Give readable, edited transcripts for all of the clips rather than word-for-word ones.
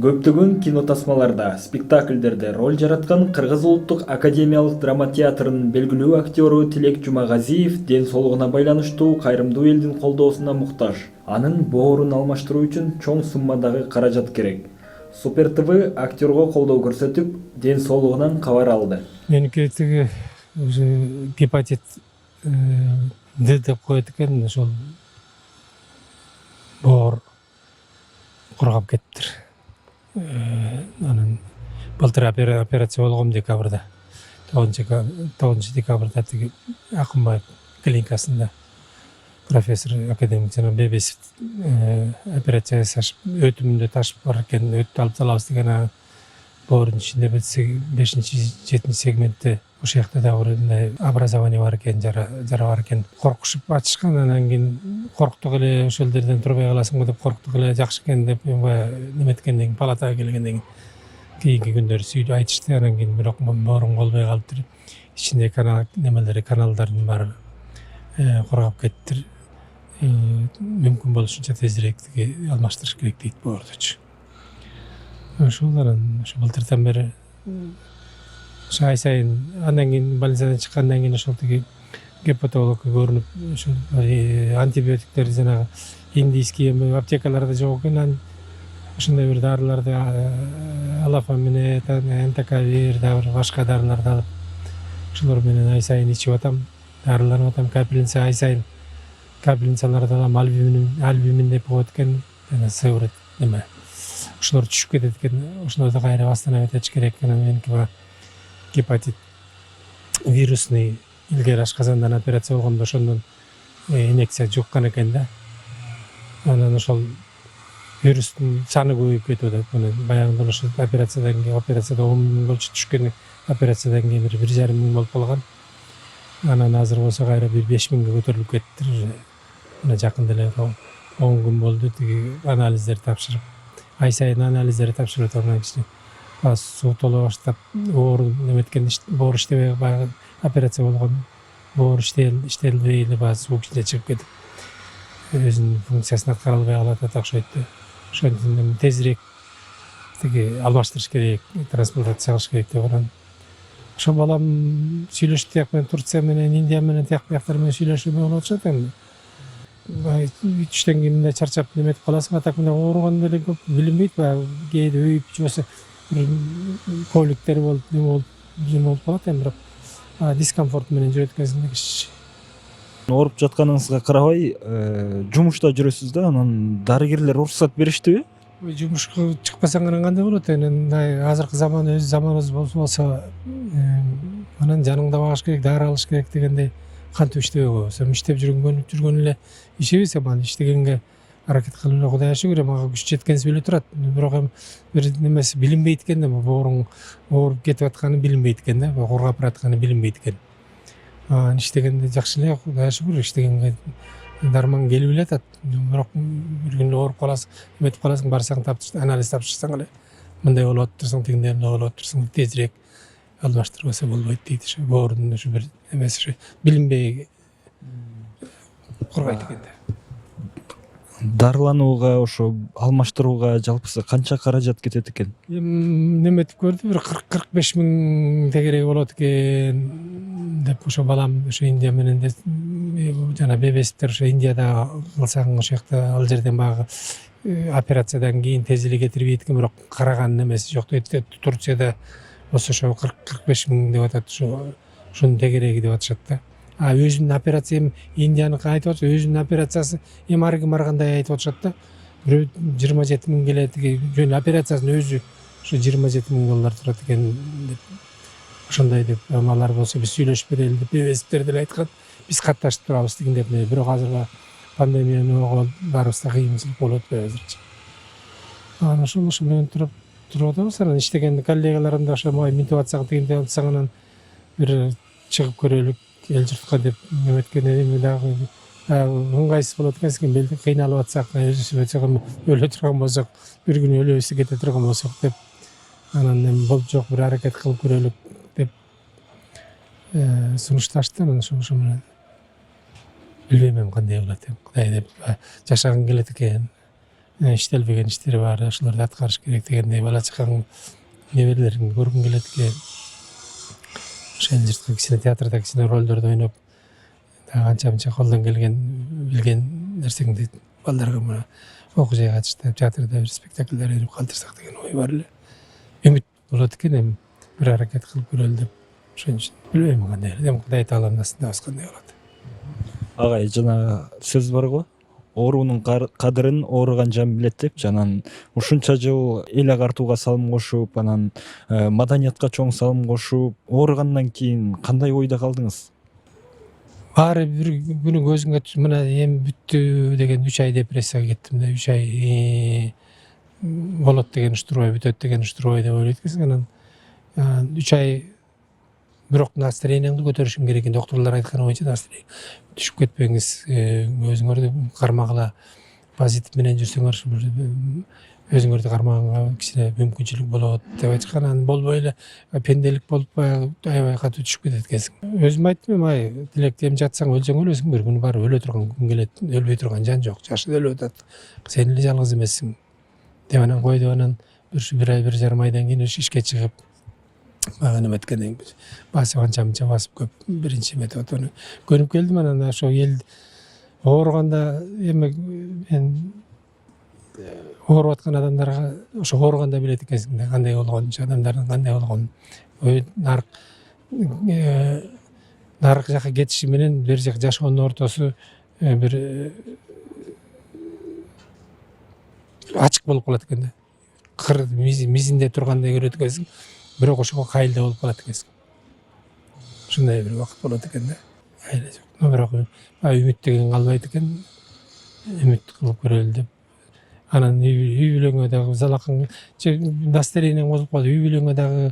Көптөгөн кинотасмаларда, спектакльдерде роль жараткан Кыргыз Улуттук академиялык драма театрынын белгилүү актёру Тилек Жумагазиев ден соолугуна байланыштуу кайрымдуу элдин колдоосуна муктаж. Анын боорун алмаштыруу үчүн чоң суммадагы каражат керек. Супер ТВ актёрго колдоо көрсөтүп, ден соолугунан кабар алды. Меники тиги гепатит Д деп коет экен, ошол боор кургап кеттир. Анан былтыр операция болгом декабрда. 9 декабрда тиги Акынбаев клиникасында профессор академик жана Бебесов операция жасашып, өтүмүндө ташып бар экен, өтүп алып салабыз деген боордун ичинде 5-7 сегментте ошол жакта да бир образование бар экен, жара бар экен. Коркушуп ачышкан, анан кийин корктук эле, ошол жерден турбай каласыңбы деп корктук эле, жакшы экен деп неметкенден кийин палатага келгенден кийинки күндөр сүйдү айтышты. Анан кийин бирок боорум колбой калыптыр. Ичинде каналдардын баары кургап кеттир. Мүмкүн болушунча тезирээк алмаштырыш керек дейт боордучу. Ошол анан былтырдан бери ай сайын, андан кийин больницадан чыккандан кийин ошол тиги гепатологко көрүнүп, ошол антибиотиктер жанагы индийский аптекаларда жок экен. Ошондой бир дарыларды алафамин, энтакавир, дагы башка дарыларды алып, ошолор менен ай сайын ичип атам, дарыланып атам. Капельница ай сайын капельницаларды алам, альбумин деп коет экен, жана сыворот неме. Ошолор түшүп кетет экен, ошолорду кайра восстановить этиш керек. Анан меники гепатит вирусный, илгери ашказандан операция болгондо ошондон инъекция жуккан экен да. Анан ошол вирустун саны көбөйүп кетип атат. Баягындан ошол операциядан 10 миң болчу түшкөн, операциядан кийин 1,5 миң болуп калган. Анан азыр болсо кайра 5 миңге көтөрүлүп кеттир. Мына жакында эле 10 күн болду тиги анализдер тапшырып. Ай сайын анализдер тапшырып атам. Суу толо баштап, боор неметкен, боор иштебей, баягы операция болгон боор иштелбей эле суу ичинде чыгып кетип, өзүнүн функциясын аткара албай калып атат окшойт. Ошондон тезирээк тиги алмаштырыш керек, трансплантация кылыш керек деп анан. Ошо балам сүйлөшүп, тияк менен Турция менен, Индия менен, тияк бияктар менен сүйлөшүп болуп атышат эми. Түштөн кийин чарчап неметип каласың, так мына ооруганда эле көп билинбейт, баягы кээде өйүп жибесе коликтер болуп, болуп калат эми, бирок дискомфорт менен жүрөт экенсиң кичи. Ооруп жатканыңызга карабай, жумушта жүрөсүз да, анан дарыгерлер уруксат бериштиби? Жумушка чыкпасаң анан кандай болот? Азыркы заман өз заманыбыз болсо, анан жаныңда багыш керек, дары алыш керек дегендей кантип иштебей койбосом, иштеп жүргөн эле ишебиз, аны иштегенге аракет кылып эле Кудайга шүгүр, мага күч жеткенси биле турат. Бирок эми бир немеси билинбейт экен да, бооруң ооруп кетип атканы билинбейт экен да, кургап баратканы билинбейт экен. Иштегенде жакшы эле, Кудайга шүгүр, иштегенге дарман келип эле атат. Бирок бир күн ооруп каласың, эметип каласың, барсаң анализ тапшырсаң эле мындай болуп атырсың, тигиндей болуп атырсың, тезирээк алмаштырбаса болбойт дейт. Ошо боордун ошо бир эмеси билинбей кургайт экен да. Дарыланууга, ошо алмаштырууга жалпысы канча каражат кетет экен? Неметип көрдү, бир 40-45 миң тегереги болот экен деп. Ошо балам ошо Индия менен жана Бебесовдер ошо Индияда кылсаң, ошол жакта ал жерден баягы операциядан кийин тез эле кетирбейт экен, бирок караган немеси жок дейт. Турцияда болсо ошо 40-45 миң деп атат, ошонун тегереги деп атышат да. Өзүнүн операция, Индияныкы айтып атышат, өзүнүн операциясы арыгы баргандай айтып атышат да. Бирөө 27 миң келет, жөн операциясынын өзү ошо 27 миң доллар турат экен деп. Ошондой деп, алар болсо биз сүйлөшүп берели деп, Бебесовдер деле айткан. Биз катташып турабыз деген деп. Бирок азыркы пандемияны баарыбыз да кыйынчылык болуп атпайбы азырча. Ошол менен туруп атабыз. Анан иштеген коллегаларым да ошо мотивацияга тигиндей алсаң, анан бир чыгып көрөлүк эл журтка деп неметкенде дагы ыңгайсыз болот экенсиң, белди кыйналып атсак, өлө турган болсок, бир күн өлөбүз кете турган болсок деп, анан эми болуп жок, бир аракет кылып көрөлүк деп сунушташты. Анан ошо менен билбейм кандай болот деп, Кудай деп жашагың келет экен. иштелбеген иштери бар, ошолорду аткарыш керек дегендей бала чакаң неберелериңди көргүң келет экен. Ошол жырткы кичине театрда кичине ролдорду ойноп анча мынча колдон келген билген нерсеңди балдарга мына окуу жайга катыштырып театрда бир спектакльдер өйнөп калтырсак деген ой бар эле. Үмүт болот экен, эми бир аракет кылып көрөлү деп. Ошон үчүн билбейм кандай эле. Эми Кудай тааланын астында кандай болот. Агай, жана сөз бар го, оорунун кадырын ооруган жан билет деп, жанан ушунча жыл эл агартууга салым кошуп, анан маданиятка чоң салым кошуп, ооругандан кийин кандай ойдо калдыңыз? Баары бир күнү көзүңө мына эми бүттү деген 3 ай депрессияга кеттим да, 3 ай болот деген уштурбай, бүтөт деген уштурбай деп ойлойт экенсиң. Анан 3 ай бирок настроениеңди көтөрүшүң керек экен. Доктурлар айтканы боюнча настроение түшүп кетпеңиз, өзүңөрдү кармагыла, позитив менен жүрсөңөр өзүңөрдү кармаганга кичине мүмкүнчүлүк болот деп айткан. Анан болбой эле пенделик болуп аябай катуу түшүп кетет экенсиң. Өзүм айттым, ай тилекти эми жатсаң өлсөң өлөсүң, бир күнү барып өлө турган күн келет. Өлбөй турган жан жок, жашыда өлүп атат. Сен эле жалгыз эмессиң деп анан койду. Анан бир ай, 1,5 айдан кийин ишке чыгып неметкенден кийин басып анча мынча басып көп биринчи методуну көрүп келдим. Анан ошо эл ооруганда эми мен ооруп аткан адамдарга ошо ооруганда билет экенсиң да кандай болгонун, адамдардын кандай болгонун. Наркы жака кетиши менен бери жака жашоонун ортосу бир ачык болуп калат экен да. Кыр мизинде тургандай көрөт экенсиң, бирок ошого кайылда болуп калат экенсиң. Ушундай бир убакыт болот экен да. Айла жок. Бирок үмүт деген калбайт экен. Үмүт кылып көрөлү деп. Анан үй бүлөңө дагы залакың настроениең бозулуп калды. Үй бүлөңө дагы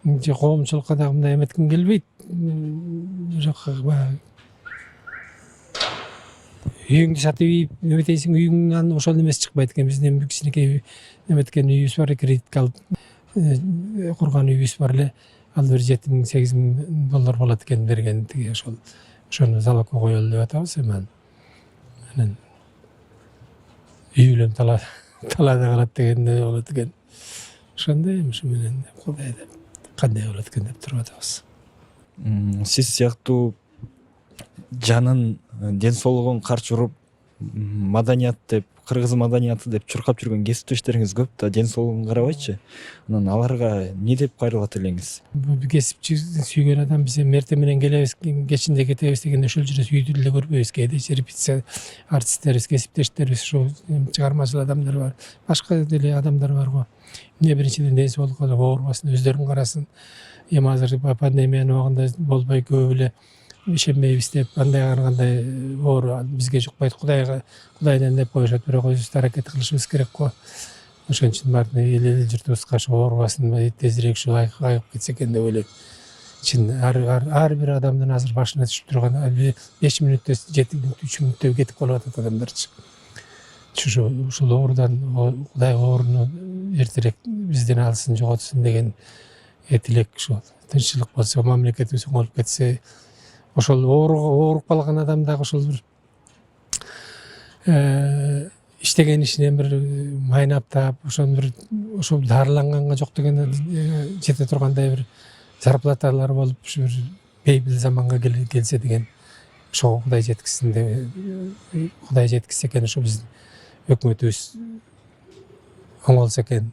коомчулукка дагы мындай эметкиң келбейт. Жок, үйүңдү сатып ийип эметесиң, үйүңдөн ошол эмес чыкпайт экен. Биздин кичинекей эметкен үйүбүз бар, кредитке алып курган үйүбүз бар эле. Ал бир $7,000-8,000 болот экен берген тиги ошону залогко коелу деп атабыз эми. Анан үй бүлөм талаада калат дегенде болот экен. Ошондой эми ушу менен Кудай деп кандай болот экен деп туруп атабыз. Сиз сыяктуу жанын ден соолугун карчы уруп маданият деп, кыргыз маданияты деп чуркап жүргөн кесиптештериңиз көп да, ден соолугун карабайчы. Анан аларга эмне деп кайрылат элеңиз? Кесипчи сүйгөн адам биз эртең менен келебиз, кечинде кетебиз дегенде ошол жерде үйдү деле көрбөйбүз. Кээде репетиция артисттерибиз, кесиптештерибиз, ушул чыгармачыл адамдар бар, башка деле адамдар бар го. Эмне биринчиден ден соолукка оорубасын, өздөрүн карасын. Эми азыр пандемиянын убагында болбой көп эле ишенбейбиз деп, андай кандай оору бизге жукпайт, Кудайдан деп коюшат, бирок өзүбүз аракет кылышыбыз керек го. Ошон үчүн баардык эл журтубузга ошо оорубасын, тезирээк ушул айыгып кетсе экен деп ойлойм. Чын ар бир адамдын азыр башына түшүп турган 5 мүнөттө 7 мүнөттө 3 мүнөттө кетип калып атат адамдарчы. Ушул оорудан Кудай ооруну эртерээк бизден алсын, жоготсун деген тилек. Ушул тынччылык болсо, мамлекетибиз оңолуп кетсе, ошол ооруп калган адам дагы ошол бир иштеген ишинен бир майнап таап, ошол дарыланганга жок деген жете тургандай бир зарплаталар болуп, ушу бир бейбил заманга келсе деген, ошого Кудай жеткизсин деп, Кудай жеткизсе экен, ошо биздин өкмөтүбүз оңолсо экен,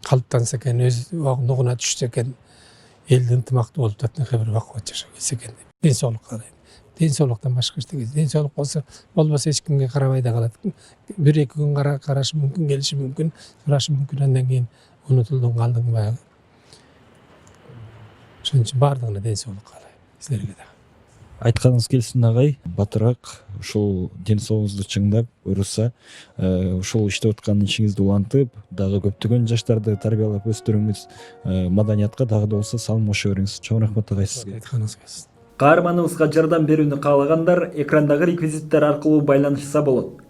калыптанса экен, өз нугуна түшсө экен, элди ынтымактуу болуп татынакай бир бакубат жашап кетсе экен деп. Ден соолук каалайм. Ден соолуктан башка эчтеке. Ден соолук болбосо эч кимге карабай да калат. 1-2 күн карашы мүмкүн, келиши мүмкүн, сурашы мүмкүн, андан кийин унутулдуң, калдың баягы. Ошон үчүн баардыгына ден соолук каалайм, силерге да. Айтканыңыз келсин агай, батыраак ушул ден соолугуңузду чыңдап, буюрса, ушул иштеп аткан ишиңизди улантып, дагы көптөгөн жаштарды тарбиялап өстүрүңүз, маданиятка дагы да болсо салым кошо бериңиз. Чоң рахмат агай сизге. Айтканыңыз келсин. Каарманыбызга жардам берүүнү каалагандар экрандагы реквизиттер аркылуу байланышса болот.